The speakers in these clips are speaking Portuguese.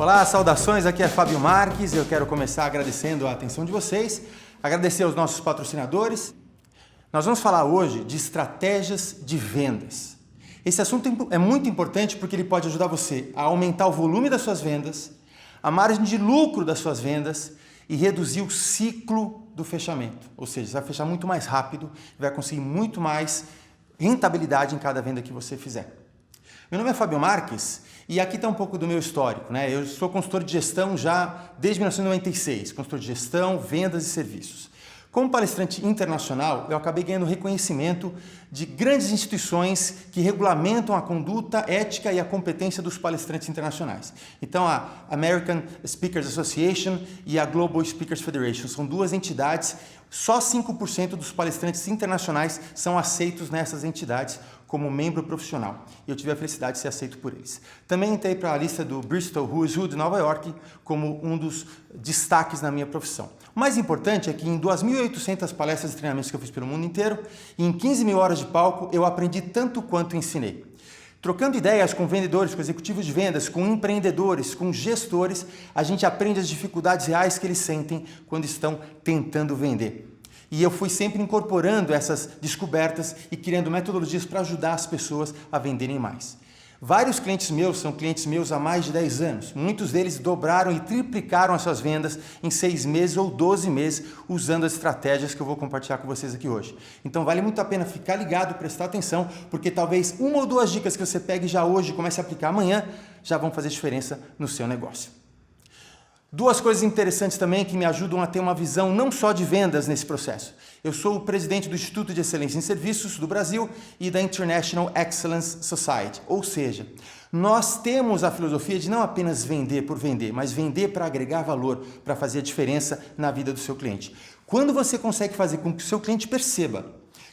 Olá, saudações, aqui é Fábio Marques. Eu quero começar agradecendo a atenção de vocês, agradecer aos nossos patrocinadores. Nós vamos falar hoje de estratégias de vendas. Esse assunto é muito importante porque ele pode ajudar você a aumentar o volume das suas vendas, a margem de lucro das suas vendas e reduzir o ciclo do fechamento. Ou seja, você vai fechar muito mais rápido, vai conseguir muito mais rentabilidade em cada venda que você fizer. Meu nome é Fábio Marques e aqui está um pouco do meu histórico, né? Eu sou consultor de gestão já desde 1996, consultor de gestão, vendas e serviços. Como palestrante internacional, eu acabei ganhando reconhecimento de grandes instituições que regulamentam a conduta, ética e a competência dos palestrantes internacionais. Então, a American Speakers Association e a Global Speakers Federation são duas entidades, só 5% dos palestrantes internacionais são aceitos nessas entidades como membro profissional. E eu tive a felicidade de ser aceito por eles. Também entrei para a lista do Bristol Who's Who de Nova York como um dos destaques na minha profissão. O mais importante é que em 2.800 palestras e treinamentos que eu fiz pelo mundo inteiro, e em 15 mil horas de palco, eu aprendi tanto quanto ensinei. Trocando ideias com vendedores, com executivos de vendas, com empreendedores, com gestores, a gente aprende as dificuldades reais que eles sentem quando estão tentando vender. E eu fui sempre incorporando essas descobertas e criando metodologias para ajudar as pessoas a venderem mais. Vários clientes meus são clientes meus há mais de 10 anos. Muitos deles dobraram e triplicaram as suas vendas em 6 meses ou 12 meses usando as estratégias que eu vou compartilhar com vocês aqui hoje. Então vale muito a pena ficar ligado, prestar atenção, porque talvez uma ou duas dicas que você pegue já hoje e comece a aplicar amanhã já vão fazer diferença no seu negócio. Duas coisas interessantes também que me ajudam a ter uma visão não só de vendas nesse processo. Eu sou o presidente do Instituto de Excelência em Serviços do Brasil e da International Excellence Society. Ou seja, nós temos a filosofia de não apenas vender por vender, mas vender para agregar valor, para fazer a diferença na vida do seu cliente. Quando você consegue fazer com que o seu cliente perceba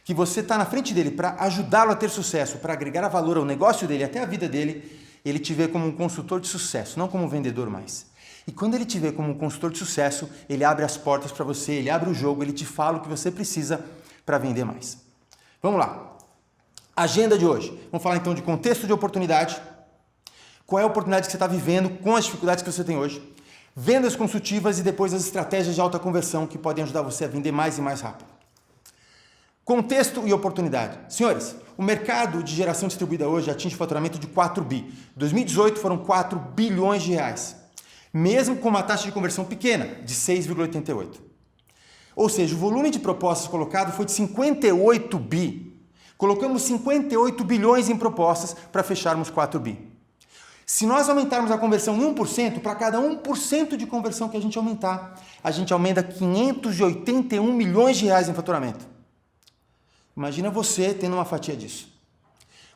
que você está na frente dele para ajudá-lo a ter sucesso, para agregar valor ao negócio dele, até a vida dele, ele te vê como um consultor de sucesso, não como um vendedor mais. E quando ele te vê como um consultor de sucesso, ele abre as portas para você, ele abre o jogo, ele te fala o que você precisa para vender mais. Vamos lá. Agenda de hoje. Vamos falar então de contexto de oportunidade. Qual é a oportunidade que você está vivendo com as dificuldades que você tem hoje? Vendas consultivas e depois as estratégias de alta conversão que podem ajudar você a vender mais e mais rápido. Contexto e oportunidade. Senhores, o mercado de geração distribuída hoje atinge faturamento de 4 bi. Em 2018 foram 4 bilhões de reais. Mesmo com uma taxa de conversão pequena, de 6,88. Ou seja, o volume de propostas colocado foi de 58 bi. Colocamos 58 bilhões em propostas para fecharmos 4 bi. Se nós aumentarmos a conversão em 1%, para cada 1% de conversão que a gente aumenta 581 milhões de reais em faturamento. Imagina você tendo uma fatia disso.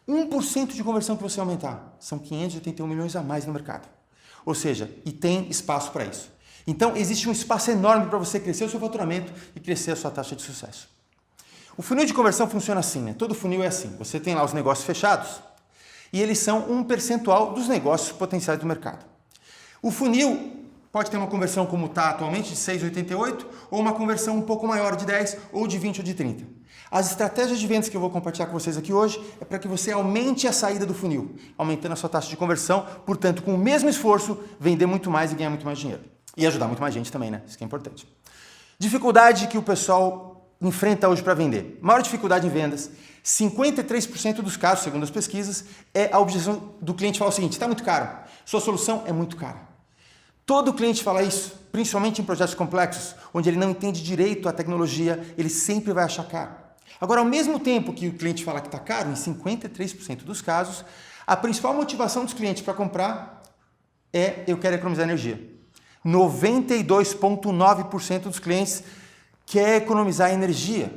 1% de conversão que você aumentar, são 581 milhões a mais no mercado. Ou seja, e tem espaço para isso. Então, existe um espaço enorme para você crescer o seu faturamento e crescer a sua taxa de sucesso. O funil de conversão funciona assim, né? Todo funil é assim. Você tem lá os negócios fechados e eles são um percentual dos negócios potenciais do mercado. O funil pode ter uma conversão como está atualmente, de 6,88, ou uma conversão um pouco maior, de 10, ou de 20 ou de 30. As estratégias de vendas que eu vou compartilhar com vocês aqui hoje é para que você aumente a saída do funil, aumentando a sua taxa de conversão, portanto, com o mesmo esforço, vender muito mais e ganhar muito mais dinheiro. E ajudar muito mais gente também, né? Isso que é importante. Dificuldade que o pessoal enfrenta hoje para vender. Maior dificuldade em vendas, 53% dos casos, segundo as pesquisas, é a objeção do cliente falar o seguinte: está muito caro, sua solução é muito cara. Todo cliente fala isso, principalmente em projetos complexos, onde ele não entende direito a tecnologia, ele sempre vai achar caro. Agora, ao mesmo tempo que o cliente fala que está caro, em 53% dos casos, a principal motivação dos clientes para comprar é: eu quero economizar energia. 92,9% dos clientes quer economizar energia.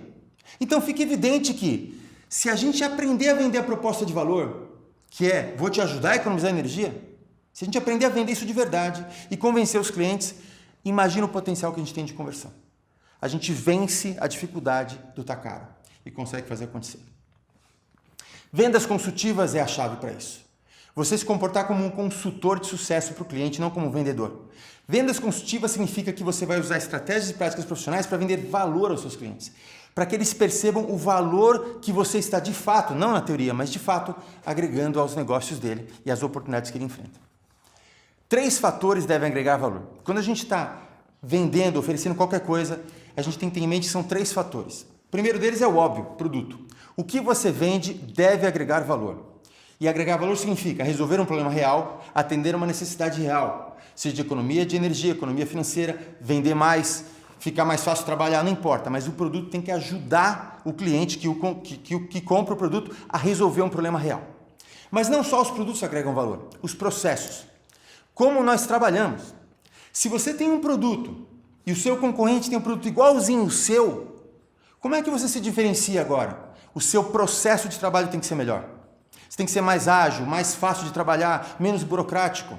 Então fica evidente que, se a gente aprender a vender a proposta de valor, que é: vou te ajudar a economizar energia, se a gente aprender a vender isso de verdade e convencer os clientes, imagina o potencial que a gente tem de conversão. A gente vence a dificuldade do estar caro e consegue fazer acontecer. Vendas consultivas é a chave para isso. Você se comportar como um consultor de sucesso para o cliente, não como um vendedor. Vendas consultivas significa que você vai usar estratégias e práticas profissionais para vender valor aos seus clientes, para que eles percebam o valor que você está de fato, não na teoria, mas de fato, agregando aos negócios dele e às oportunidades que ele enfrenta. 3 fatores devem agregar valor. Quando a gente está vendendo, oferecendo qualquer coisa, a gente tem que ter em mente que são 3 fatores. O primeiro deles é o óbvio, produto. O que você vende deve agregar valor. E agregar valor significa resolver um problema real, atender uma necessidade real, seja de economia de energia, economia financeira, vender mais, ficar mais fácil trabalhar, não importa, mas o produto tem que ajudar o cliente que compra o produto a resolver um problema real. Mas não só os produtos agregam valor, os processos. Como nós trabalhamos. Se você tem um produto e o seu concorrente tem um produto igualzinho ao seu, como é que você se diferencia agora? O seu processo de trabalho tem que ser melhor. Você tem que ser mais ágil, mais fácil de trabalhar, menos burocrático,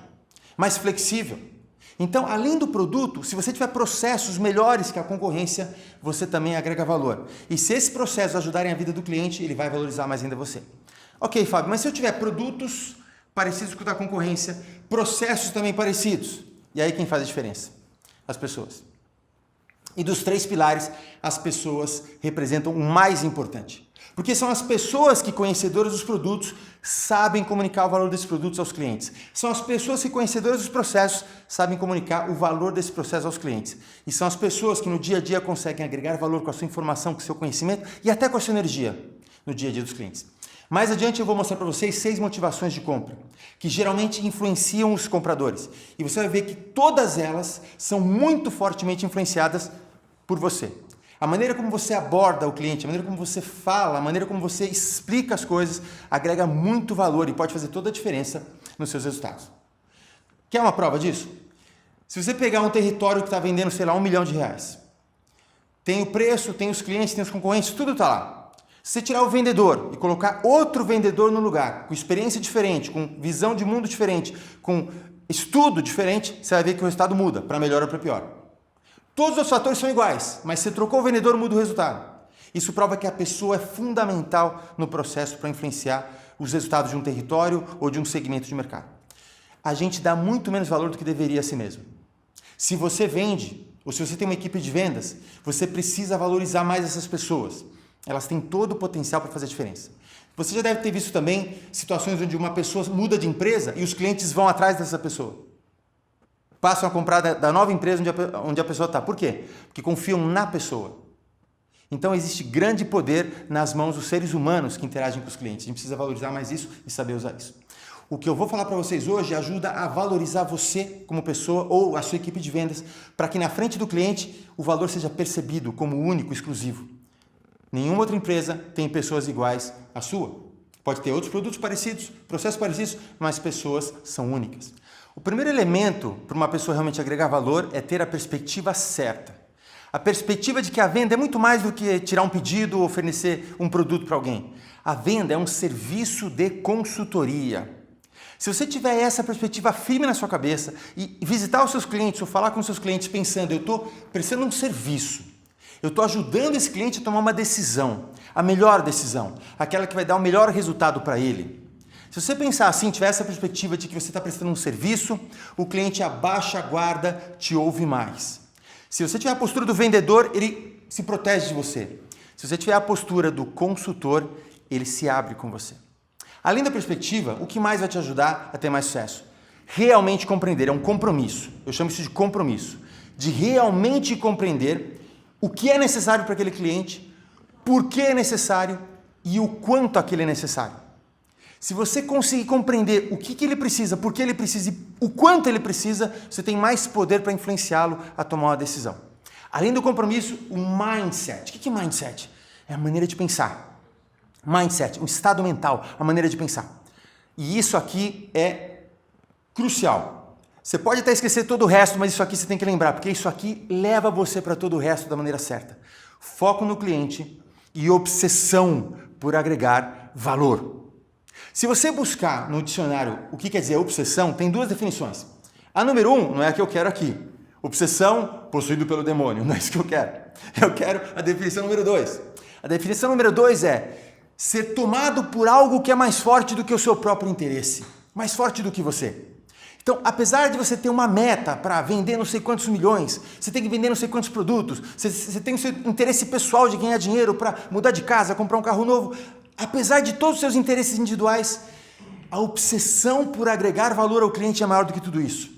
mais flexível. Então, além do produto, se você tiver processos melhores que a concorrência, você também agrega valor. E se esses processos ajudarem a vida do cliente, ele vai valorizar mais ainda você. Ok, Fábio, mas se eu tiver produtos parecidos com o da concorrência, processos também parecidos, e aí quem faz a diferença? As pessoas. E dos 3 pilares, as pessoas representam o mais importante. Porque são as pessoas que, conhecedoras dos produtos, sabem comunicar o valor desses produtos aos clientes. São as pessoas que, conhecedoras dos processos, sabem comunicar o valor desse processo aos clientes. E são as pessoas que no dia a dia conseguem agregar valor com a sua informação, com o seu conhecimento e até com a sua energia no dia a dia dos clientes. Mais adiante eu vou mostrar para vocês 6 motivações de compra, que geralmente influenciam os compradores. E você vai ver que todas elas são muito fortemente influenciadas por você. A maneira como você aborda o cliente, a maneira como você fala, a maneira como você explica as coisas, agrega muito valor e pode fazer toda a diferença nos seus resultados. Quer uma prova disso? Se você pegar um território que está vendendo, sei lá, R$1 milhão, tem o preço, tem os clientes, tem os concorrentes, tudo está lá. Se você tirar o vendedor e colocar outro vendedor no lugar, com experiência diferente, com visão de mundo diferente, com estudo diferente, você vai ver que o resultado muda, para melhor ou para pior. Todos os fatores são iguais, mas se você trocou o vendedor, muda o resultado. Isso prova que a pessoa é fundamental no processo para influenciar os resultados de um território ou de um segmento de mercado. A gente dá muito menos valor do que deveria a si mesmo. Se você vende, ou se você tem uma equipe de vendas, você precisa valorizar mais essas pessoas. Elas têm todo o potencial para fazer a diferença. Você já deve ter visto também situações onde uma pessoa muda de empresa e os clientes vão atrás dessa pessoa. Passam a comprar da nova empresa onde a pessoa está. Por quê? Porque confiam na pessoa. Então existe grande poder nas mãos dos seres humanos que interagem com os clientes. A gente precisa valorizar mais isso e saber usar isso. O que eu vou falar para vocês hoje ajuda a valorizar você como pessoa ou a sua equipe de vendas, para que na frente do cliente o valor seja percebido como único, exclusivo. Nenhuma outra empresa tem pessoas iguais à sua. Pode ter outros produtos parecidos, processos parecidos, mas pessoas são únicas. O primeiro elemento para uma pessoa realmente agregar valor é ter a perspectiva certa. A perspectiva de que a venda é muito mais do que tirar um pedido ou oferecer um produto para alguém. A venda é um serviço de consultoria. Se você tiver essa perspectiva firme na sua cabeça e visitar os seus clientes ou falar com os seus clientes pensando, eu estou prestando um serviço, eu estou ajudando esse cliente a tomar uma decisão, a melhor decisão, aquela que vai dar o melhor resultado para ele. Se você pensar assim, tiver essa perspectiva de que você está prestando um serviço, o cliente abaixa a guarda, te ouve mais. Se você tiver a postura do vendedor, ele se protege de você. Se você tiver a postura do consultor, ele se abre com você. Além da perspectiva, o que mais vai te ajudar a ter mais sucesso? Realmente compreender, é um compromisso. Eu chamo isso de compromisso. De realmente compreender o que é necessário para aquele cliente, por que é necessário e o quanto aquele é necessário. Se você conseguir compreender o que ele precisa, por que ele precisa e o quanto ele precisa, você tem mais poder para influenciá-lo a tomar uma decisão. Além do compromisso, o mindset. O que é mindset? É a maneira de pensar. Mindset, um estado mental, a maneira de pensar. E isso aqui é crucial. Você pode até esquecer todo o resto, mas isso aqui você tem que lembrar, porque isso aqui leva você para todo o resto da maneira certa. Foco no cliente e obsessão por agregar valor. Se você buscar no dicionário o que quer dizer obsessão, tem 2 definições. A número 1 não é a que eu quero aqui. Obsessão, possuído pelo demônio, não é isso que eu quero. Eu quero a definição número 2. A definição número 2 é ser tomado por algo que é mais forte do que o seu próprio interesse, mais forte do que você. Então, apesar de você ter uma meta para vender não sei quantos milhões, você tem que vender não sei quantos produtos, você tem o seu interesse pessoal de ganhar dinheiro para mudar de casa, comprar um carro novo, apesar de todos os seus interesses individuais, a obsessão por agregar valor ao cliente é maior do que tudo isso.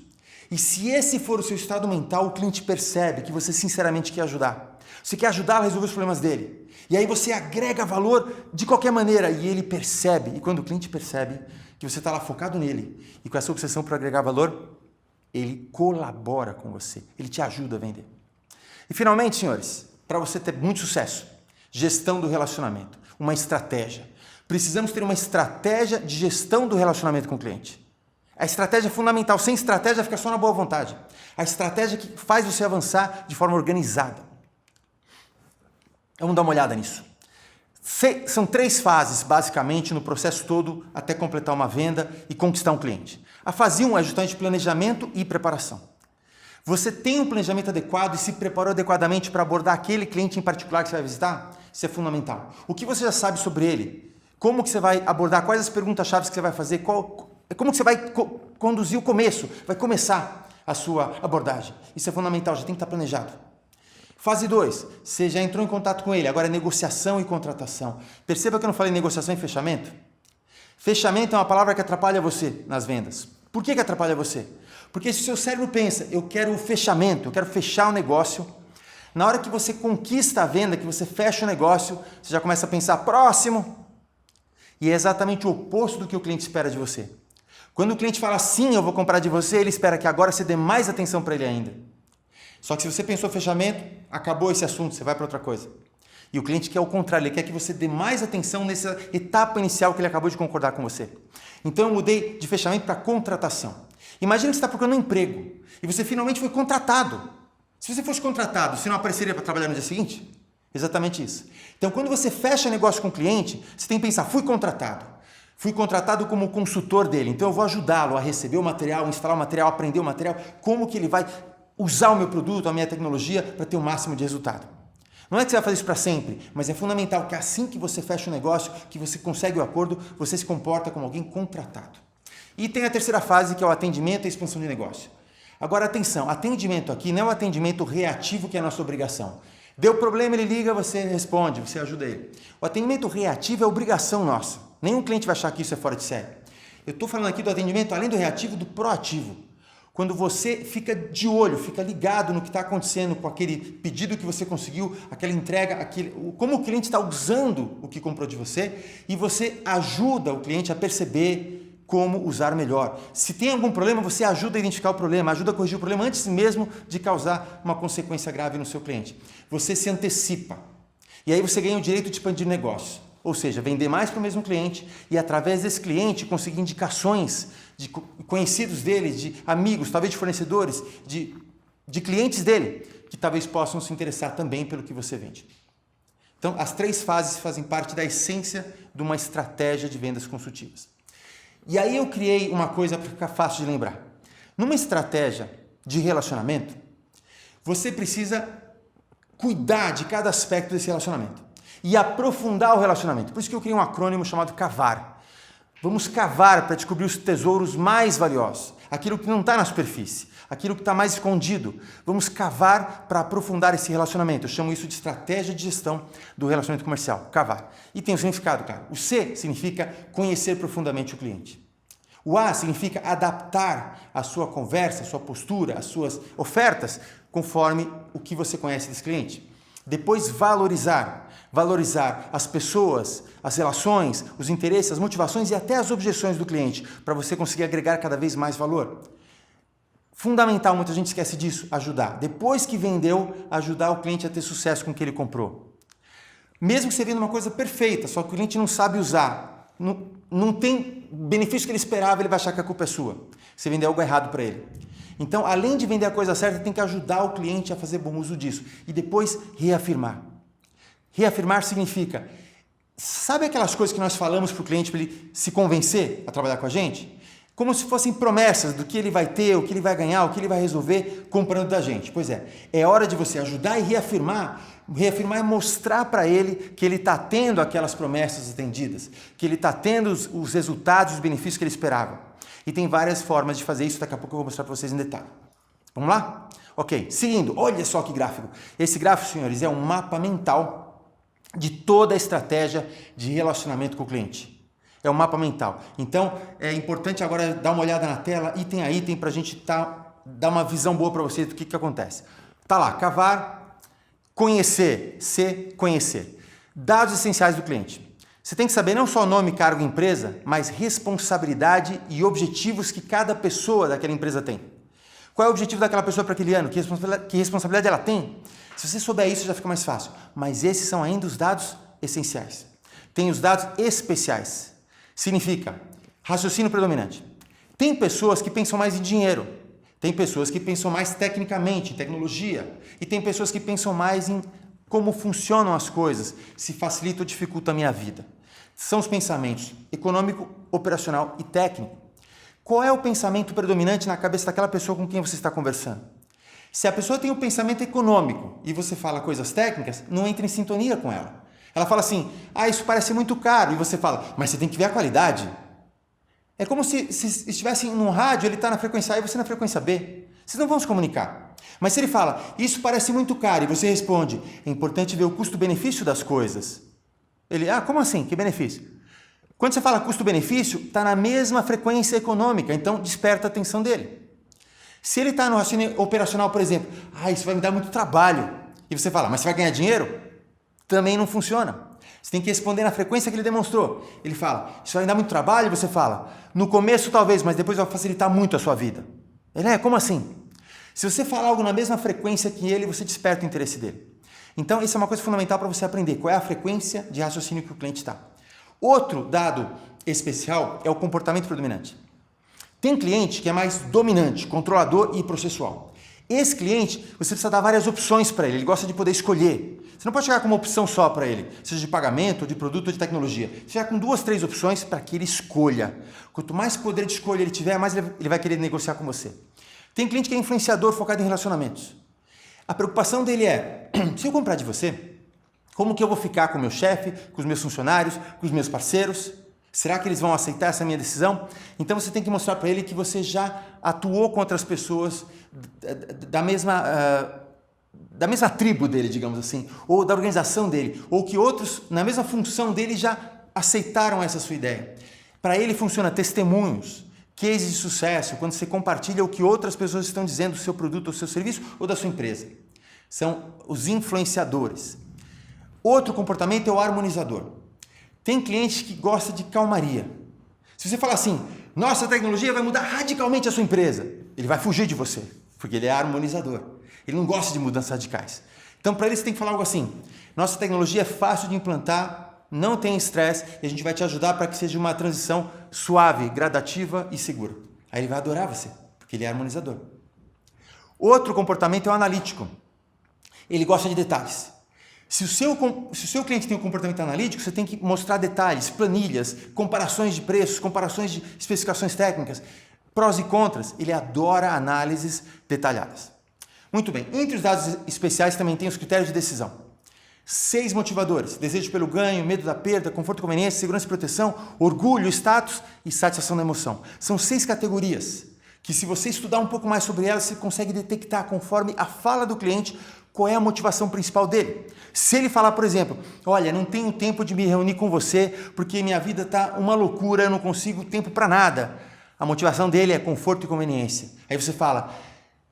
E se esse for o seu estado mental, o cliente percebe que você sinceramente quer ajudar. Você quer ajudá-lo a resolver os problemas dele. E aí você agrega valor de qualquer maneira e ele percebe. E quando o cliente percebe que você está lá focado nele e com essa obsessão por agregar valor, ele colabora com você. Ele te ajuda a vender. E finalmente, senhores, para você ter muito sucesso, gestão do relacionamento, uma estratégia. Precisamos ter uma estratégia de gestão do relacionamento com o cliente. A estratégia é fundamental. Sem estratégia fica só na boa vontade. A estratégia que faz você avançar de forma organizada. Vamos dar uma olhada nisso. São 3 fases, basicamente, no processo todo até completar uma venda e conquistar um cliente. A fase 1 é justamente planejamento e preparação. Você tem um planejamento adequado e se preparou adequadamente para abordar aquele cliente em particular que você vai visitar? Isso é fundamental. O que você já sabe sobre ele? Como que você vai abordar? Quais as perguntas-chave que você vai fazer? Como que você vai conduzir o começo? Vai começar a sua abordagem. Isso é fundamental, já tem que estar planejado. Fase 2, você já entrou em contato com ele, agora é negociação e contratação. Perceba que eu não falei negociação e fechamento? Fechamento é uma palavra que atrapalha você nas vendas. Por que atrapalha você? Porque se o seu cérebro pensa, eu quero o fechamento, eu quero fechar o negócio, na hora que você conquista a venda, que você fecha o negócio, você já começa a pensar próximo. E é exatamente o oposto do que o cliente espera de você. Quando o cliente fala sim, eu vou comprar de você, ele espera que agora você dê mais atenção para ele ainda. Só que se você pensou fechamento, acabou esse assunto, você vai para outra coisa. E o cliente quer o contrário, ele quer que você dê mais atenção nessa etapa inicial que ele acabou de concordar com você. Então eu mudei de fechamento para contratação. Imagina que você está procurando um emprego e você finalmente foi contratado. Se você fosse contratado, você não apareceria para trabalhar no dia seguinte? Exatamente isso. Então quando você fecha negócio com o cliente, você tem que pensar, fui contratado. Fui contratado como consultor dele, então eu vou ajudá-lo a receber o material, instalar o material, aprender o material, como que ele vai usar o meu produto, a minha tecnologia para ter o máximo de resultado. Não é que você vai fazer isso para sempre, mas é fundamental que assim que você fecha o negócio, que você consegue o acordo, você se comporta como alguém contratado. E tem a terceira fase, que é o atendimento e a expansão de negócio. Agora, atenção, atendimento aqui não é o atendimento reativo que é a nossa obrigação. Deu problema, ele liga, você responde, você ajuda ele. O atendimento reativo é obrigação nossa. Nenhum cliente vai achar que isso é fora de série. Eu estou falando aqui do atendimento, além do reativo, do proativo. Quando você fica de olho, fica ligado no que está acontecendo com aquele pedido que você conseguiu, aquela entrega, como o cliente está usando o que comprou de você e você ajuda o cliente a perceber como usar melhor. Se tem algum problema, você ajuda a identificar o problema, ajuda a corrigir o problema antes mesmo de causar uma consequência grave no seu cliente. Você se antecipa. E aí você ganha o direito de expandir o negócio. Ou seja, vender mais para o mesmo cliente e através desse cliente conseguir indicações de conhecidos dele, de amigos, talvez de fornecedores, de clientes dele, que talvez possam se interessar também pelo que você vende. Então, as 3 fases fazem parte da essência de uma estratégia de vendas consultivas. E aí eu criei uma coisa para ficar fácil de lembrar. Numa estratégia de relacionamento, você precisa cuidar de cada aspecto desse relacionamento e aprofundar o relacionamento. Por isso que eu criei um acrônimo chamado CAVAR. Vamos cavar para descobrir os tesouros mais valiosos, aquilo que não está na superfície, aquilo que está mais escondido. Vamos cavar para aprofundar esse relacionamento. Eu chamo isso de estratégia de gestão do relacionamento comercial, cavar. E tem um significado, cara. O C significa conhecer profundamente o cliente. O A significa adaptar a sua conversa, a sua postura, as suas ofertas, conforme o que você conhece desse cliente. Depois, valorizar as pessoas, as relações, os interesses, as motivações e até as objeções do cliente, para você conseguir agregar cada vez mais valor. Fundamental, muita gente esquece disso, ajudar. Depois que vendeu, ajudar o cliente a ter sucesso com o que ele comprou. Mesmo que você venda uma coisa perfeita, só que o cliente não sabe usar, não tem benefício que ele esperava, ele vai achar que a culpa é sua. Você vendeu algo errado para ele. Então, além de vender a coisa certa, tem que ajudar o cliente a fazer bom uso disso. E depois, reafirmar. Reafirmar significa, sabe aquelas coisas que nós falamos para o cliente para ele se convencer a trabalhar com a gente? Como se fossem promessas do que ele vai ter, o que ele vai ganhar, o que ele vai resolver comprando da gente. Pois é hora de você ajudar e reafirmar. Reafirmar é mostrar para ele que ele está tendo aquelas promessas atendidas, que ele está tendo os resultados, os benefícios que ele esperava. E tem várias formas de fazer isso, daqui a pouco eu vou mostrar para vocês em detalhe. Vamos lá? Ok, seguindo, olha só que gráfico. Esse gráfico, senhores, é um mapa mental de toda a estratégia de relacionamento com o cliente. É um mapa mental. Então, é importante agora dar uma olhada na tela, item a item, para a gente estar dar uma visão boa para você do que acontece. Tá lá, cavar, conhecer, conhecer. Dados essenciais do cliente. Você tem que saber não só nome, cargo e empresa, mas responsabilidade e objetivos que cada pessoa daquela empresa tem. Qual é o objetivo daquela pessoa para aquele ano? Que responsabilidade ela tem? Se você souber isso, já fica mais fácil. Mas esses são ainda os dados essenciais. Tem os dados especiais. Significa raciocínio predominante. Tem pessoas que pensam mais em dinheiro. Tem pessoas que pensam mais tecnicamente, em tecnologia. E tem pessoas que pensam mais em como funcionam as coisas, se facilita ou dificulta a minha vida. São os pensamentos econômico, operacional e técnico. Qual é o pensamento predominante na cabeça daquela pessoa com quem você está conversando? Se a pessoa tem o pensamento econômico e você fala coisas técnicas, não entra em sintonia com ela. Ela fala assim, isso parece muito caro. E você fala, mas você tem que ver a qualidade. É como se estivesse num rádio, ele está na frequência A e você na frequência B. Vocês não vão se comunicar. Mas se ele fala, isso parece muito caro, e você responde, é importante ver o custo-benefício das coisas. Ele, como assim? Que benefício? Quando você fala custo-benefício, está na mesma frequência econômica, então desperta a atenção dele. Se ele está no raciocínio operacional, por exemplo, isso vai me dar muito trabalho, e você fala, mas você vai ganhar dinheiro? Também não funciona. Você tem que responder na frequência que ele demonstrou. Ele fala, isso vai me dar muito trabalho, e você fala, no começo talvez, mas depois vai facilitar muito a sua vida. Ele, como assim? Se você falar algo na mesma frequência que ele, você desperta o interesse dele. Então, isso é uma coisa fundamental para você aprender. Qual é a frequência de raciocínio que o cliente está? Outro dado especial é o comportamento predominante. Tem cliente que é mais dominante, controlador e processual. Esse cliente, você precisa dar várias opções para ele. Ele gosta de poder escolher. Você não pode chegar com uma opção só para ele, seja de pagamento, ou de produto ou de tecnologia. Você chega com 2, 3 opções para que ele escolha. Quanto mais poder de escolha ele tiver, mais ele vai querer negociar com você. Tem cliente que é influenciador focado em relacionamentos. A preocupação dele é, se eu comprar de você, como que eu vou ficar com o meu chefe, com os meus funcionários, com os meus parceiros? Será que eles vão aceitar essa minha decisão? Então você tem que mostrar para ele que você já atuou com outras pessoas da mesma tribo dele, digamos assim, ou da organização dele, ou que outros, na mesma função dele, já aceitaram essa sua ideia. Para ele funciona testemunhos, cases de sucesso, quando você compartilha o que outras pessoas estão dizendo do seu produto, do seu serviço ou da sua empresa. São os influenciadores. Outro comportamento é o harmonizador. Tem cliente que gosta de calmaria. Se você falar assim, nossa tecnologia vai mudar radicalmente a sua empresa, ele vai fugir de você, porque ele é harmonizador. Ele não gosta de mudanças radicais. Então, para ele, você tem que falar algo assim, nossa tecnologia é fácil de implantar, não tem estresse e a gente vai te ajudar para que seja uma transição suave, gradativa e segura. Aí ele vai adorar você, porque ele é harmonizador. Outro comportamento é o analítico. Ele gosta de detalhes. Se o seu cliente tem um comportamento analítico, você tem que mostrar detalhes, planilhas, comparações de preços, comparações de especificações técnicas, prós e contras. Ele adora análises detalhadas. Muito bem, entre os dados especiais também tem os critérios de decisão. 6 motivadores: desejo pelo ganho, medo da perda, conforto e conveniência, segurança e proteção, orgulho, status e satisfação da emoção. São 6 categorias que, se você estudar um pouco mais sobre elas, você consegue detectar, conforme a fala do cliente, qual é a motivação principal dele. Se ele falar, por exemplo, olha, não tenho tempo de me reunir com você porque minha vida está uma loucura, eu não consigo tempo para nada. A motivação dele é conforto e conveniência. Aí você fala,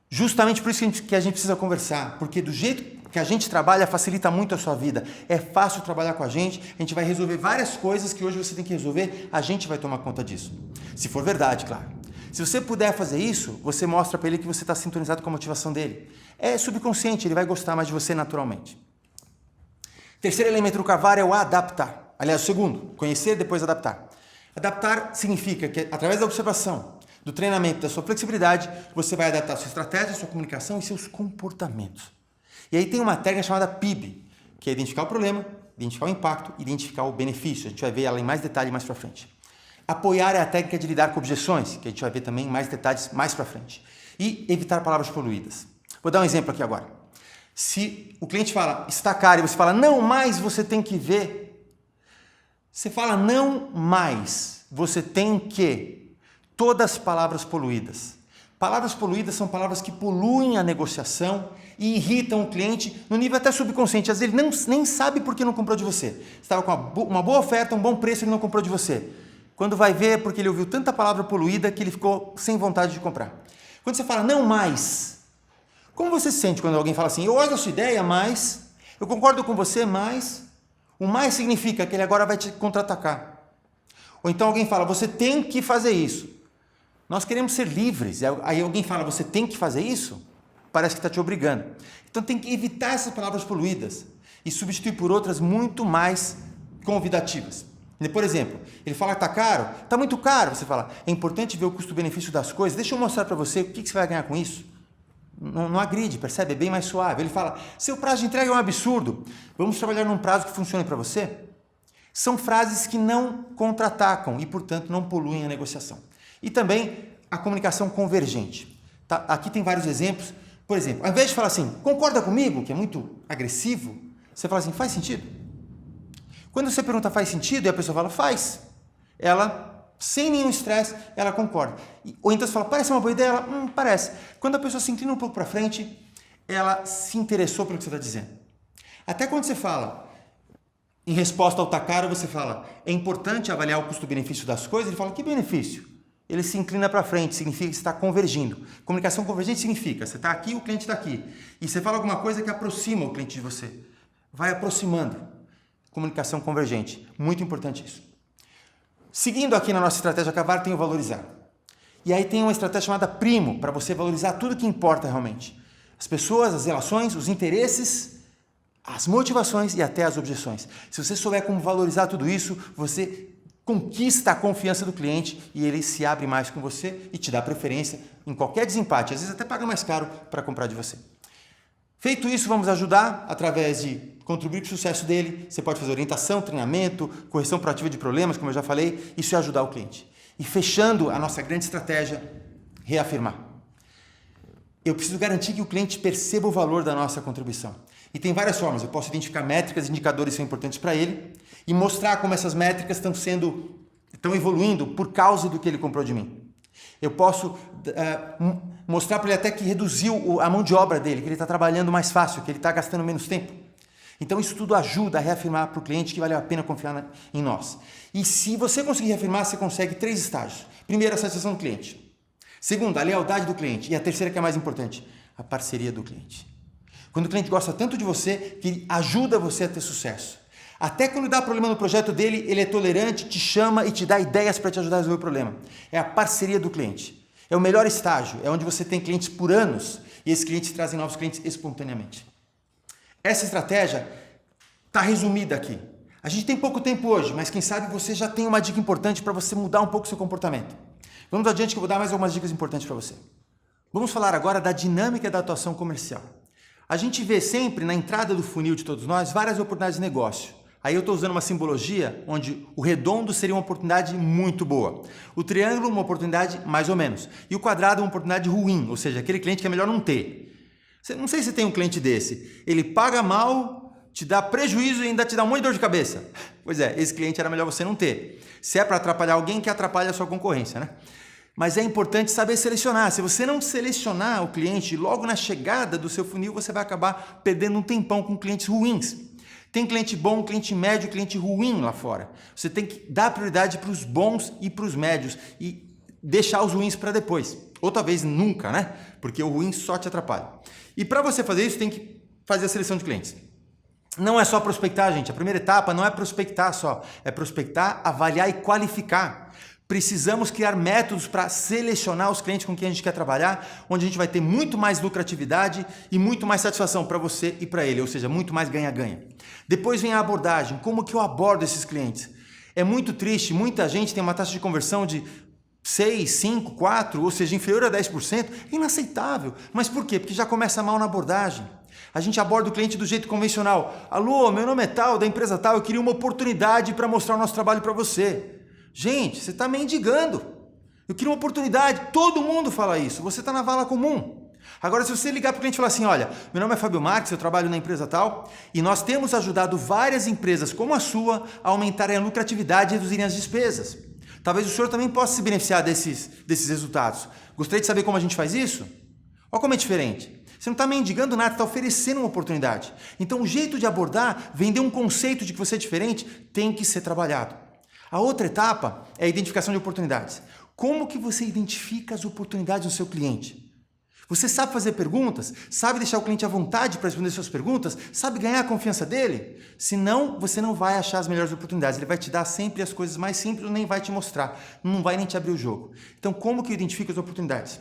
justamente por isso que a gente precisa conversar, porque do jeito que a gente trabalha facilita muito a sua vida. É fácil trabalhar com a gente vai resolver várias coisas que hoje você tem que resolver, a gente vai tomar conta disso. Se for verdade, claro. Se você puder fazer isso, você mostra para ele que você está sintonizado com a motivação dele. É subconsciente, ele vai gostar mais de você naturalmente. Terceiro elemento do cavar é o adaptar. Aliás, o segundo, conhecer, depois adaptar. Adaptar significa que, através da observação, do treinamento, da sua flexibilidade, você vai adaptar a sua estratégia, a sua comunicação e seus comportamentos. E aí tem uma técnica chamada PIB, que é identificar o problema, identificar o impacto, identificar o benefício. A gente vai ver ela em mais detalhe mais para frente. Apoiar é a técnica de lidar com objeções, que a gente vai ver também em mais detalhes mais para frente. E evitar palavras poluídas. Vou dar um exemplo aqui agora. Se o cliente fala, está caro, e você fala, não mais você tem que ver. Você fala, não mais você tem que. Todas as palavras poluídas. Palavras poluídas são palavras que poluem a negociação e irritam o cliente no nível até subconsciente. Às vezes ele nem sabe por que não comprou de você. Você estava com uma boa oferta, um bom preço, ele não comprou de você. Quando vai ver é porque ele ouviu tanta palavra poluída que ele ficou sem vontade de comprar. Quando você fala não mais, como você se sente quando alguém fala assim, eu gosto da sua ideia, mas, eu concordo com você, mas, o mais significa que ele agora vai te contra-atacar. Ou então alguém fala, você tem que fazer isso. Nós queremos ser livres. Aí alguém fala, você tem que fazer isso? Parece que está te obrigando. Então tem que evitar essas palavras poluídas e substituir por outras muito mais convidativas. Por exemplo, ele fala que está caro, está muito caro. Você fala, é importante ver o custo-benefício das coisas. Deixa eu mostrar para você o que você vai ganhar com isso. Não agride, percebe? É bem mais suave. Ele fala, seu prazo de entrega é um absurdo. Vamos trabalhar num prazo que funcione para você? São frases que não contra-atacam e, portanto, não poluem a negociação. E também a comunicação convergente. Tá? Aqui tem vários exemplos. Por exemplo, ao invés de falar assim, concorda comigo, que é muito agressivo, você fala assim, faz sentido? Quando você pergunta faz sentido e a pessoa fala faz, ela, sem nenhum estresse, ela concorda. Ou então você fala, parece uma boa ideia? Ela, parece. Quando a pessoa se inclina um pouco para frente, ela se interessou pelo que você está dizendo. Até quando você fala, em resposta ao tá caro, você fala, é importante avaliar o custo-benefício das coisas, ele fala, que benefício? Ele se inclina para frente, significa que você está convergindo. Comunicação convergente significa, você está aqui, o cliente está aqui. E você fala alguma coisa que aproxima o cliente de você. Vai aproximando. Comunicação convergente. Muito importante isso. Seguindo aqui na nossa estratégia Cavar, tem o valorizar. E aí tem uma estratégia chamada Primo, para você valorizar tudo que importa realmente. As pessoas, as relações, os interesses, as motivações e até as objeções. Se você souber como valorizar tudo isso, você conquista a confiança do cliente e ele se abre mais com você e te dá preferência em qualquer desempate, às vezes até paga mais caro para comprar de você. Feito isso, vamos ajudar através de contribuir com o sucesso dele. Você pode fazer orientação, treinamento, correção proativa de problemas, como eu já falei, isso é ajudar o cliente. E fechando a nossa grande estratégia, reafirmar. Eu preciso garantir que o cliente perceba o valor da nossa contribuição. E tem várias formas, eu posso identificar métricas, indicadores que são importantes para ele e mostrar como essas métricas estão evoluindo por causa do que ele comprou de mim. Eu posso mostrar para ele até que reduziu a mão de obra dele, que ele está trabalhando mais fácil, que ele está gastando menos tempo. Então isso tudo ajuda a reafirmar para o cliente que valeu a pena confiar em nós. E se você conseguir reafirmar, você consegue 3 estágios. Primeiro, a satisfação do cliente. Segundo, a lealdade do cliente. E a terceira, que é a mais importante, a parceria do cliente. Quando o cliente gosta tanto de você, que ele ajuda você a ter sucesso. Até quando dá problema no projeto dele, ele é tolerante, te chama e te dá ideias para te ajudar a resolver o problema. É a parceria do cliente. É o melhor estágio, é onde você tem clientes por anos e esses clientes trazem novos clientes espontaneamente. Essa estratégia está resumida aqui. A gente tem pouco tempo hoje, mas quem sabe você já tem uma dica importante para você mudar um pouco o seu comportamento. Vamos adiante que eu vou dar mais algumas dicas importantes para você. Vamos falar agora da dinâmica da atuação comercial. A gente vê sempre na entrada do funil de todos nós várias oportunidades de negócio. Aí eu estou usando uma simbologia onde o redondo seria uma oportunidade muito boa, o triângulo uma oportunidade mais ou menos e o quadrado uma oportunidade ruim, ou seja, aquele cliente que é melhor não ter. Não sei se tem um cliente desse, ele paga mal, te dá prejuízo e ainda te dá um monte de dor de cabeça. Pois é, esse cliente era melhor você não ter. Se é para atrapalhar alguém, que atrapalha a sua concorrência, né? Mas é importante saber selecionar. Se você não selecionar o cliente logo na chegada do seu funil, você vai acabar perdendo um tempão com clientes ruins. Tem cliente bom, cliente médio, cliente ruim lá fora. Você tem que dar prioridade para os bons e para os médios e deixar os ruins para depois. Ou talvez nunca, né? Porque o ruim só te atrapalha. E para você fazer isso, tem que fazer a seleção de clientes. Não é só prospectar, gente. A primeira etapa não é prospectar só. É prospectar, avaliar e qualificar. Precisamos criar métodos para selecionar os clientes com quem a gente quer trabalhar, onde a gente vai ter muito mais lucratividade e muito mais satisfação para você e para ele, ou seja, muito mais ganha-ganha. Depois vem a abordagem, como que eu abordo esses clientes? É muito triste, muita gente tem uma taxa de conversão de 6, 5, 4, ou seja, inferior a 10%, é inaceitável. Mas por quê? Porque já começa mal na abordagem. A gente aborda o cliente do jeito convencional. Alô, meu nome é tal, da empresa tal, eu queria uma oportunidade para mostrar o nosso trabalho para você. Gente, você está mendigando. Eu queria uma oportunidade. Todo mundo fala isso. Você está na vala comum. Agora, se você ligar para o cliente e falar assim, olha, meu nome é Fábio Marques, eu trabalho na empresa tal, e nós temos ajudado várias empresas como a sua a aumentarem a lucratividade e reduzirem as despesas. Talvez o senhor também possa se beneficiar desses resultados. Gostaria de saber como a gente faz isso? Olha como é diferente. Você não está mendigando nada, está oferecendo uma oportunidade. Então, o jeito de abordar, vender um conceito de que você é diferente, tem que ser trabalhado. A outra etapa é a identificação de oportunidades. Como que você identifica as oportunidades do seu cliente? Você sabe fazer perguntas? Sabe deixar o cliente à vontade para responder suas perguntas? Sabe ganhar a confiança dele? Senão, você não vai achar as melhores oportunidades. Ele vai te dar sempre as coisas mais simples, nem vai te mostrar. Não vai nem te abrir o jogo. Então, como que identifica as oportunidades?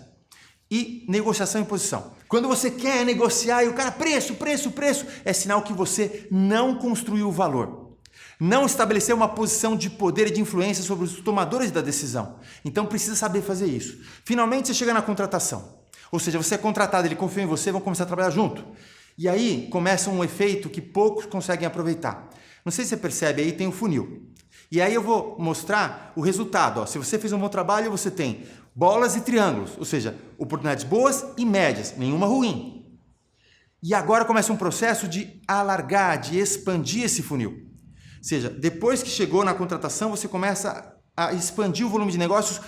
E negociação e posição. Quando você quer negociar e o cara, preço, é sinal que você não construiu o valor. Não estabeleceu uma posição de poder e de influência sobre os tomadores da decisão. Então, precisa saber fazer isso. Finalmente, você chega na contratação. Ou seja, você é contratado, ele confia em você, vão começar a trabalhar junto. E aí começa um efeito que poucos conseguem aproveitar. Não sei se você percebe, aí tem o funil. E aí eu vou mostrar o resultado. Ó. Se você fez um bom trabalho, você tem bolas e triângulos, ou seja, oportunidades boas e médias, nenhuma ruim. E agora começa um processo de alargar, de expandir esse funil. Ou seja, depois que chegou na contratação, você começa a expandir o volume de negócios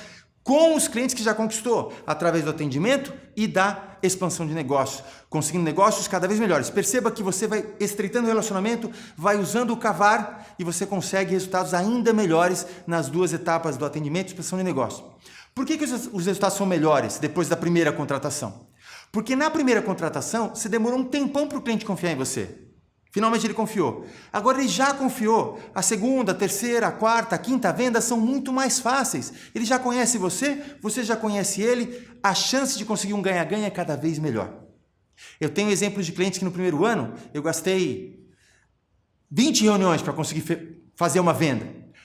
com os clientes que já conquistou, através do atendimento e da expansão de negócios, conseguindo negócios cada vez melhores. Perceba que você vai estreitando o relacionamento, vai usando o cavar e você consegue resultados ainda melhores nas duas etapas do atendimento e expansão de negócio. Por que os resultados são melhores depois da primeira contratação? Porque na primeira contratação, você demorou um tempão para o cliente confiar em você. Finalmente ele confiou. Agora ele já confiou. A segunda, a terceira, a quarta, a quinta venda são muito mais fáceis. Ele já conhece você, você já conhece ele. A chance de conseguir um ganha-ganha é cada vez melhor. Eu tenho exemplos de clientes que no primeiro ano eu gastei 20 reuniões para conseguir fazer uma venda.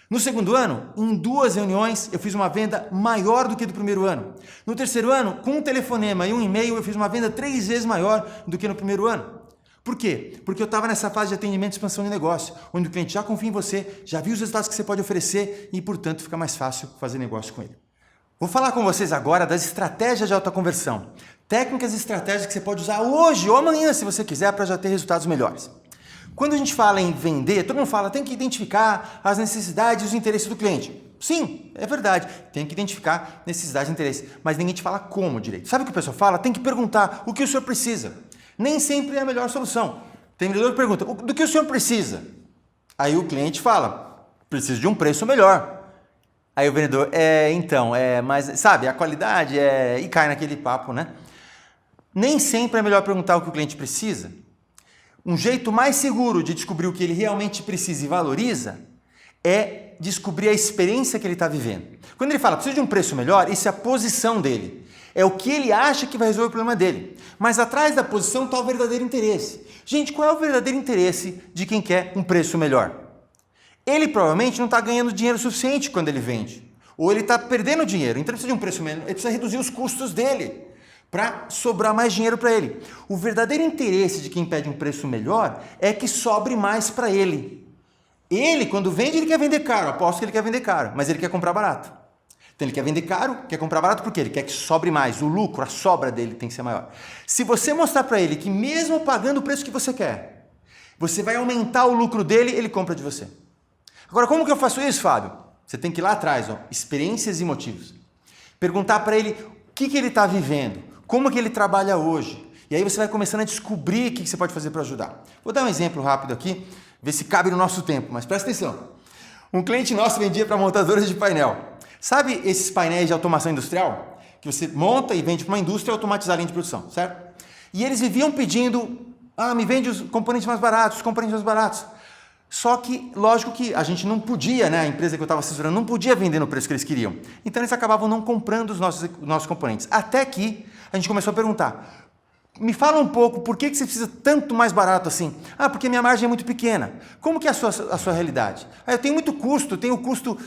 No segundo ano, em 2 reuniões, eu fiz uma venda maior do que do primeiro ano. No terceiro ano, com um telefonema e um e-mail, eu fiz uma venda 3 vezes maior do que no primeiro ano. Por quê? Porque eu estava nessa fase de atendimento e expansão de negócio, onde o cliente já confia em você, já viu os resultados que você pode oferecer e, portanto, fica mais fácil fazer negócio com ele. Vou falar com vocês agora das estratégias de alta conversão. Técnicas e estratégias que você pode usar hoje ou amanhã, se você quiser, para já ter resultados melhores. Quando a gente fala em vender, todo mundo fala, tem que identificar as necessidades e os interesses do cliente. Sim, é verdade, tem que identificar necessidades e interesses, mas ninguém te fala como direito. Sabe o que o pessoal fala? Tem que perguntar o que o senhor precisa. Nem sempre é a melhor solução. Tem vendedor que pergunta, do que o senhor precisa? Aí o cliente fala, preciso de um preço melhor. Aí o vendedor, mas sabe, a qualidade e cai naquele papo, né? Nem sempre é melhor perguntar o que o cliente precisa. Um jeito mais seguro de descobrir o que ele realmente precisa e valoriza é descobrir a experiência que ele está vivendo. Quando ele fala, preciso de um preço melhor, isso é a posição dele. É o que ele acha que vai resolver o problema dele. Mas atrás da posição está o verdadeiro interesse. Gente, qual é o verdadeiro interesse de quem quer um preço melhor? Ele provavelmente não está ganhando dinheiro suficiente quando ele vende. Ou ele está perdendo dinheiro, então ele precisa de um preço melhor. Ele precisa reduzir os custos dele para sobrar mais dinheiro para ele. O verdadeiro interesse de quem pede um preço melhor é que sobre mais para ele. Ele, quando vende, ele quer vender caro. Aposto que ele quer vender caro, mas ele quer comprar barato. Então ele quer vender caro, quer comprar barato porque ele quer que sobre mais, o lucro, a sobra dele tem que ser maior. Se você mostrar para ele que mesmo pagando o preço que você quer, você vai aumentar o lucro dele, ele compra de você. Agora, como que eu faço isso, Fábio? Você tem que ir lá atrás, experiências e motivos. Perguntar para ele o que ele está vivendo, como que ele trabalha hoje. E aí você vai começando a descobrir o que você pode fazer para ajudar. Vou dar um exemplo rápido aqui, ver se cabe no nosso tempo, mas presta atenção. Um cliente nosso vendia para montadoras de painel. Sabe esses painéis de automação industrial? Que você monta e vende para uma indústria automatizar a linha de produção, certo? E eles viviam pedindo, me vende os componentes mais baratos, Só que, lógico que a gente não podia, né? A empresa que eu estava assessorando não podia vender no preço que eles queriam. Então eles acabavam não comprando os nossos componentes. Até que a gente começou a perguntar, me fala um pouco, por que você precisa tanto mais barato assim? Porque minha margem é muito pequena. Como que é a sua realidade? Eu tenho muito custo, tenho custo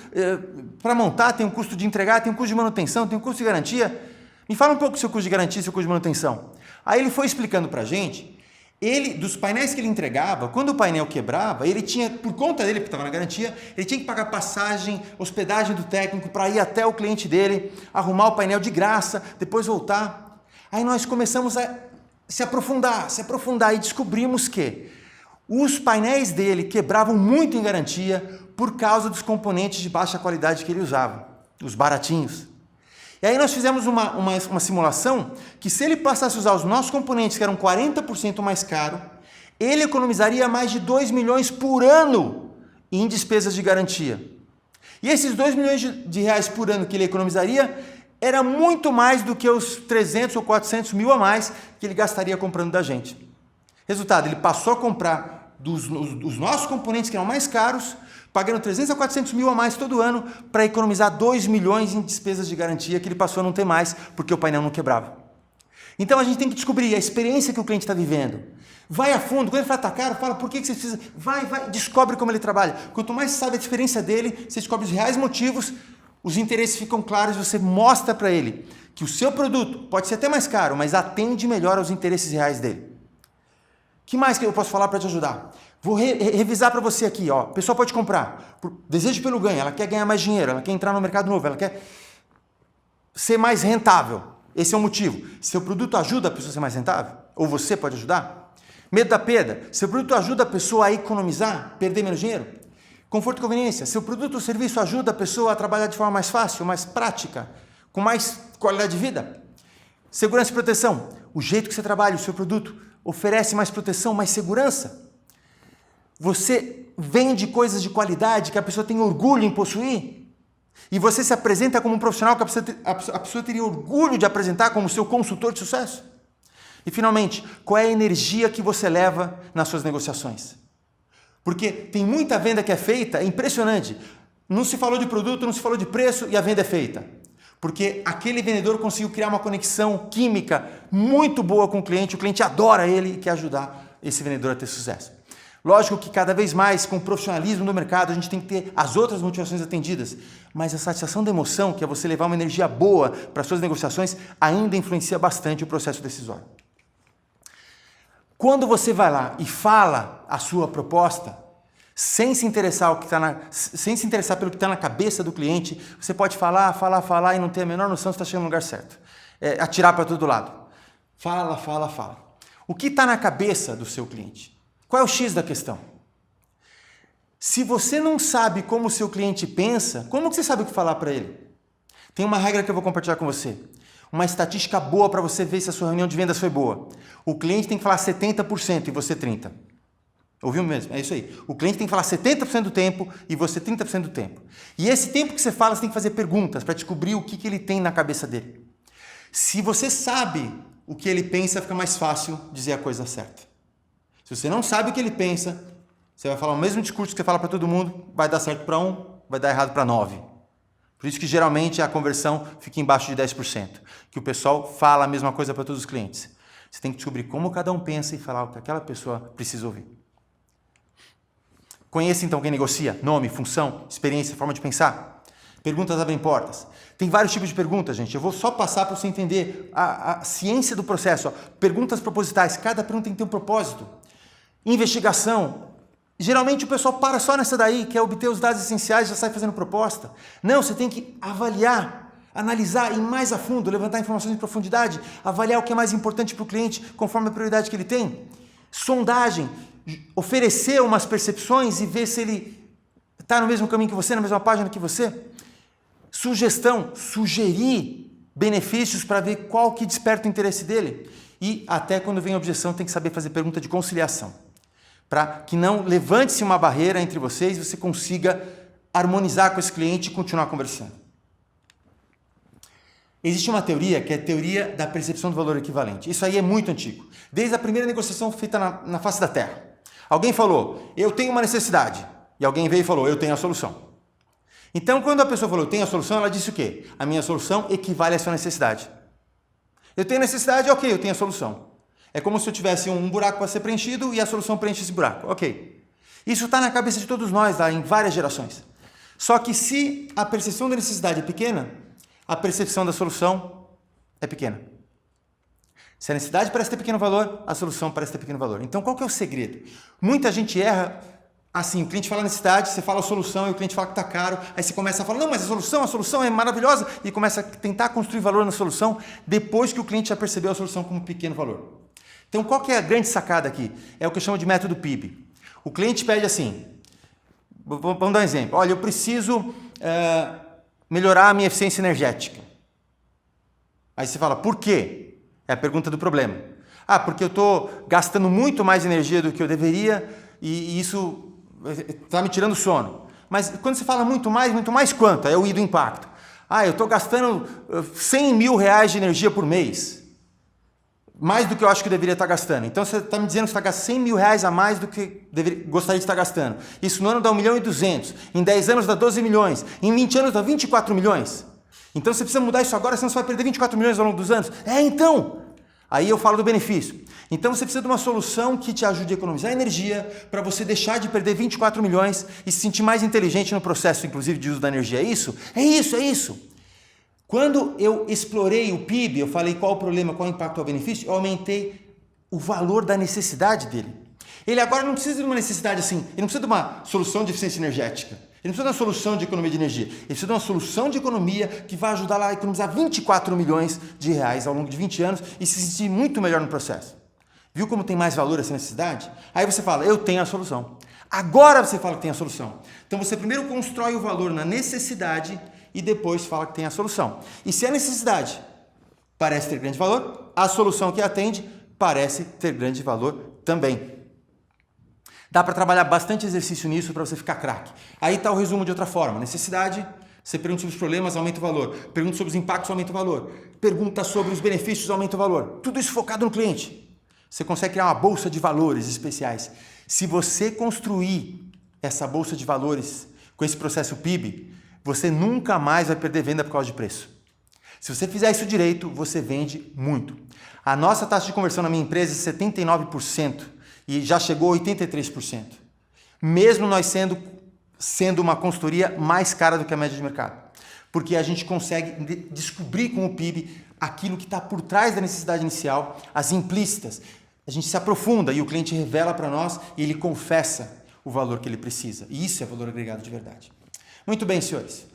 para montar, tenho custo de entregar, tenho custo de manutenção, tenho custo de garantia. Me fala um pouco do seu custo de garantia e seu custo de manutenção. Aí ele foi explicando para a gente, dos painéis que ele entregava, quando o painel quebrava, ele tinha, por conta dele, porque estava na garantia, ele tinha que pagar passagem, hospedagem do técnico para ir até o cliente dele, arrumar o painel de graça, depois voltar. Aí nós começamos a se aprofundar e descobrimos que os painéis dele quebravam muito em garantia por causa dos componentes de baixa qualidade que ele usava, os baratinhos. E aí nós fizemos uma simulação que se ele passasse a usar os nossos componentes, que eram 40% mais caros, ele economizaria mais de 2 milhões por ano em despesas de garantia. E esses 2 milhões de reais por ano que ele economizaria era muito mais do que os 300 ou 400 mil a mais que ele gastaria comprando da gente. Resultado, ele passou a comprar dos nossos componentes que eram mais caros, pagando 300 a 400 mil a mais todo ano para economizar 2 milhões em despesas de garantia que ele passou a não ter mais porque o painel não quebrava. Então a gente tem que descobrir a experiência que o cliente está vivendo. Vai a fundo, quando ele fala, tá caro, fala por que você precisa, vai, descobre como ele trabalha. Quanto mais você sabe a experiência dele, você descobre os reais motivos, os interesses ficam claros, você mostra para ele que o seu produto pode ser até mais caro, mas atende melhor aos interesses reais dele. O que mais que eu posso falar para te ajudar? Vou revisar para você aqui. Ó. A pessoa pode comprar por desejo pelo ganho, ela quer ganhar mais dinheiro, ela quer entrar no mercado novo, ela quer ser mais rentável. Esse é o motivo. Seu produto ajuda a pessoa a ser mais rentável? Ou você pode ajudar? Medo da perda. Seu produto ajuda a pessoa a economizar, perder menos dinheiro? Conforto e conveniência. Seu produto ou serviço ajuda a pessoa a trabalhar de forma mais fácil, mais prática, com mais qualidade de vida? Segurança e proteção. O jeito que você trabalha, o seu produto, oferece mais proteção, mais segurança? Você vende coisas de qualidade que a pessoa tem orgulho em possuir? E você se apresenta como um profissional que a pessoa teria orgulho de apresentar como seu consultor de sucesso? E finalmente, qual é a energia que você leva nas suas negociações? Porque tem muita venda que é feita, é impressionante. Não se falou de produto, não se falou de preço e a venda é feita. Porque aquele vendedor conseguiu criar uma conexão química muito boa com o cliente adora ele e quer ajudar esse vendedor a ter sucesso. Lógico que cada vez mais, com o profissionalismo do mercado, a gente tem que ter as outras motivações atendidas, mas a satisfação da emoção, que é você levar uma energia boa para as suas negociações, ainda influencia bastante o processo decisório. Quando você vai lá e fala a sua proposta, sem se interessar pelo que está na cabeça do cliente, você pode falar e não ter a menor noção se está chegando no lugar certo. Atirar para todo lado. Fala. O que está na cabeça do seu cliente? Qual é o X da questão? Se você não sabe como o seu cliente pensa, como que você sabe o que falar para ele? Tem uma regra que eu vou compartilhar com você. Uma estatística boa para você ver se a sua reunião de vendas foi boa. O cliente tem que falar 70% e você 30%. Ouviu mesmo? É isso aí. O cliente tem que falar 70% do tempo e você 30% do tempo. E esse tempo que você fala, você tem que fazer perguntas para descobrir o que ele tem na cabeça dele. Se você sabe o que ele pensa, fica mais fácil dizer a coisa certa. Se você não sabe o que ele pensa, você vai falar o mesmo discurso que você fala para todo mundo, vai dar certo para 1, vai dar errado para 9. Por isso que geralmente a conversão fica embaixo de 10%, que o pessoal fala a mesma coisa para todos os clientes. Você tem que descobrir como cada um pensa e falar o que aquela pessoa precisa ouvir. Conheça então quem negocia, nome, função, experiência, forma de pensar. Perguntas abrem portas. Tem vários tipos de perguntas, gente. Eu vou só passar para você entender a ciência do processo. Ó. Perguntas propositais. Cada pergunta tem que ter um propósito. Investigação. Geralmente o pessoal para só nessa daí, quer obter os dados essenciais e já sai fazendo proposta. Não, você tem que avaliar, analisar, ir mais a fundo, levantar informações em profundidade, avaliar o que é mais importante para o cliente conforme a prioridade que ele tem. Sondagem. Oferecer umas percepções e ver se ele está no mesmo caminho que você, na mesma página que você. Sugestão, sugerir benefícios para ver qual que desperta o interesse dele. E até quando vem a objeção, tem que saber fazer pergunta de conciliação. Para que não levante-se uma barreira entre vocês e você consiga harmonizar com esse cliente e continuar conversando. Existe uma teoria que é a teoria da percepção do valor equivalente. Isso aí é muito antigo. Desde a primeira negociação feita na face da Terra. Alguém falou, eu tenho uma necessidade. E alguém veio e falou, eu tenho a solução. Então, quando a pessoa falou, eu tenho a solução, ela disse o quê? A minha solução equivale à sua necessidade. Eu tenho necessidade, ok, eu tenho a solução. É como se eu tivesse um buraco para ser preenchido e a solução preenche esse buraco. Ok. Isso está na cabeça de todos nós, lá, em várias gerações. Só que se a percepção da necessidade é pequena, a percepção da solução é pequena. Se a necessidade parece ter pequeno valor, a solução parece ter pequeno valor. Então, qual que é o segredo? Muita gente erra assim, o cliente fala a necessidade, você fala a solução e o cliente fala que está caro, aí você começa a falar, não, mas a solução é maravilhosa, e começa a tentar construir valor na solução depois que o cliente já percebeu a solução como pequeno valor. Então, qual que é a grande sacada aqui? É o que eu chamo de método PIB. O cliente pede assim, vamos dar um exemplo, olha, eu preciso melhorar a minha eficiência energética. Aí você fala, por quê? É a pergunta do problema. Ah, porque eu estou gastando muito mais energia do que eu deveria e isso está me tirando sono. Mas quando você fala muito mais quanto? É o I do impacto. Eu estou gastando 100 mil reais de energia por mês. Mais do que eu acho que deveria estar gastando. Então você está me dizendo que você está gastando 100 mil reais a mais do que gostaria de estar gastando. Isso no ano dá 1.200.000. Em 10 anos dá 12 milhões. Em 20 anos dá 24 milhões. Então você precisa mudar isso agora, senão você vai perder 24 milhões ao longo dos anos. Então. Aí eu falo do benefício. Então você precisa de uma solução que te ajude a economizar energia para você deixar de perder 24 milhões e se sentir mais inteligente no processo, inclusive, de uso da energia. É isso? É isso. Quando eu explorei o PIB, eu falei qual o problema, qual o impacto ao benefício, eu aumentei o valor da necessidade dele. Ele agora não precisa de uma necessidade assim, ele não precisa de uma solução de eficiência energética, ele não precisa de uma solução de economia de energia, ele precisa de uma solução de economia que vai ajudar lá a economizar 24 milhões de reais ao longo de 20 anos e se sentir muito melhor no processo. Viu como tem mais valor essa necessidade? Aí você fala, eu tenho a solução. Agora você fala que tem a solução. Então você primeiro constrói o valor na necessidade e depois fala que tem a solução. E se a necessidade parece ter grande valor, a solução que atende parece ter grande valor também. Dá para trabalhar bastante exercício nisso para você ficar craque. Aí está o resumo de outra forma. Necessidade, você pergunta sobre os problemas, aumenta o valor. Pergunta sobre os impactos, aumenta o valor. Pergunta sobre os benefícios, aumenta o valor. Tudo isso focado no cliente. Você consegue criar uma bolsa de valores especiais. Se você construir essa bolsa de valores com esse processo PIB, você nunca mais vai perder venda por causa de preço. Se você fizer isso direito, você vende muito. A nossa taxa de conversão na minha empresa é 79% e já chegou a 83%. Mesmo nós sendo uma consultoria mais cara do que a média de mercado. Porque a gente consegue descobrir com o PIB aquilo que está por trás da necessidade inicial, as implícitas. A gente se aprofunda e o cliente revela para nós e ele confessa o valor que ele precisa. E isso é valor agregado de verdade. Muito bem, senhores. O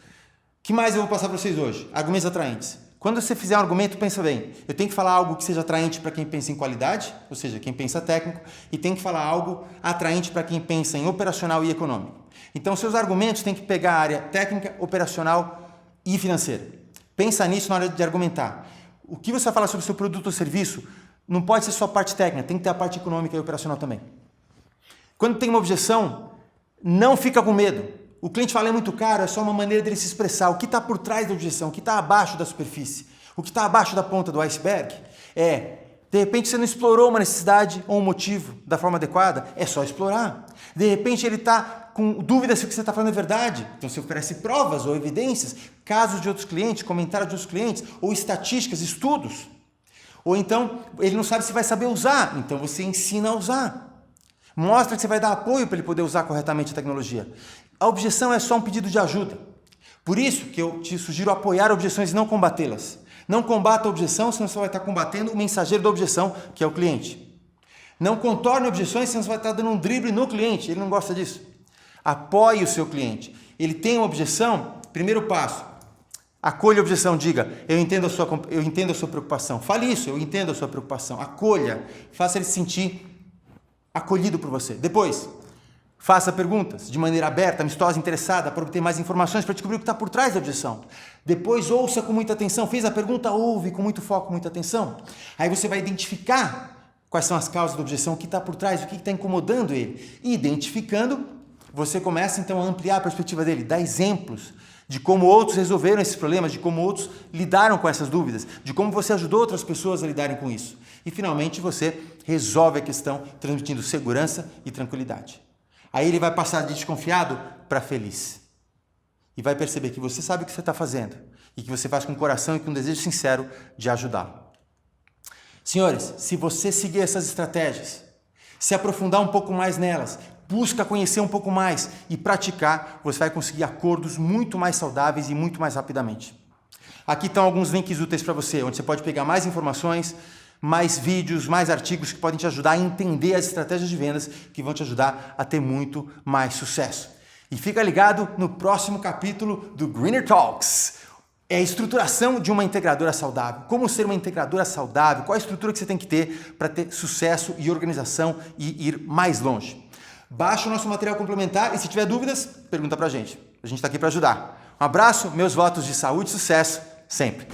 que mais eu vou passar para vocês hoje? Argumentos atraentes. Quando você fizer um argumento, pensa bem. Eu tenho que falar algo que seja atraente para quem pensa em qualidade, ou seja, quem pensa técnico, e tenho que falar algo atraente para quem pensa em operacional e econômico. Então, seus argumentos têm que pegar a área técnica, operacional e financeira. Pensa nisso na hora de argumentar. O que você vai falar sobre o seu produto ou serviço não pode ser só a parte técnica, tem que ter a parte econômica e operacional também. Quando tem uma objeção, não fica com medo. O cliente fala é muito caro, é só uma maneira dele se expressar. O que está por trás da objeção, o que está abaixo da superfície, o que está abaixo da ponta do iceberg de repente você não explorou uma necessidade ou um motivo da forma adequada, é só explorar. De repente ele está com dúvidas se o que você está falando é verdade, então você oferece provas ou evidências, casos de outros clientes, comentários de outros clientes, ou estatísticas, estudos. Ou então ele não sabe se vai saber usar, então você ensina a usar. Mostra que você vai dar apoio para ele poder usar corretamente a tecnologia. A objeção é só um pedido de ajuda. Por isso que eu te sugiro apoiar objeções e não combatê-las. Não combata a objeção, senão você vai estar combatendo o mensageiro da objeção, que é o cliente. Não contorne objeções, senão você vai estar dando um drible no cliente, ele não gosta disso. Apoie o seu cliente. Ele tem uma objeção, primeiro passo, acolha a objeção, diga, eu entendo a sua preocupação. Fale isso, eu entendo a sua preocupação. Acolha, faça ele se sentir acolhido por você. Depois, faça perguntas de maneira aberta, amistosa, interessada, para obter mais informações, para descobrir o que está por trás da objeção. Depois, ouça com muita atenção. Fez a pergunta, ouve com muito foco, com muita atenção. Aí você vai identificar quais são as causas da objeção, o que está por trás, o que está incomodando ele. E identificando, você começa então a ampliar a perspectiva dele, dar exemplos de como outros resolveram esses problemas, de como outros lidaram com essas dúvidas, de como você ajudou outras pessoas a lidarem com isso. E finalmente você resolve a questão transmitindo segurança e tranquilidade. Aí ele vai passar de desconfiado para feliz. E vai perceber que você sabe o que você está fazendo e que você faz com coração e com um desejo sincero de ajudá-lo. Senhores, se você seguir essas estratégias, se aprofundar um pouco mais nelas, busca conhecer um pouco mais e praticar, você vai conseguir acordos muito mais saudáveis e muito mais rapidamente. Aqui estão alguns links úteis para você, onde você pode pegar mais informações, mais vídeos, mais artigos que podem te ajudar a entender as estratégias de vendas que vão te ajudar a ter muito mais sucesso. E fica ligado no próximo capítulo do Greener Talks. É a estruturação de uma integradora saudável. Como ser uma integradora saudável? Qual a estrutura que você tem que ter para ter sucesso e organização e ir mais longe? Baixa o nosso material complementar e se tiver dúvidas, pergunta pra gente. A gente está aqui para ajudar. Um abraço, meus votos de saúde e sucesso sempre.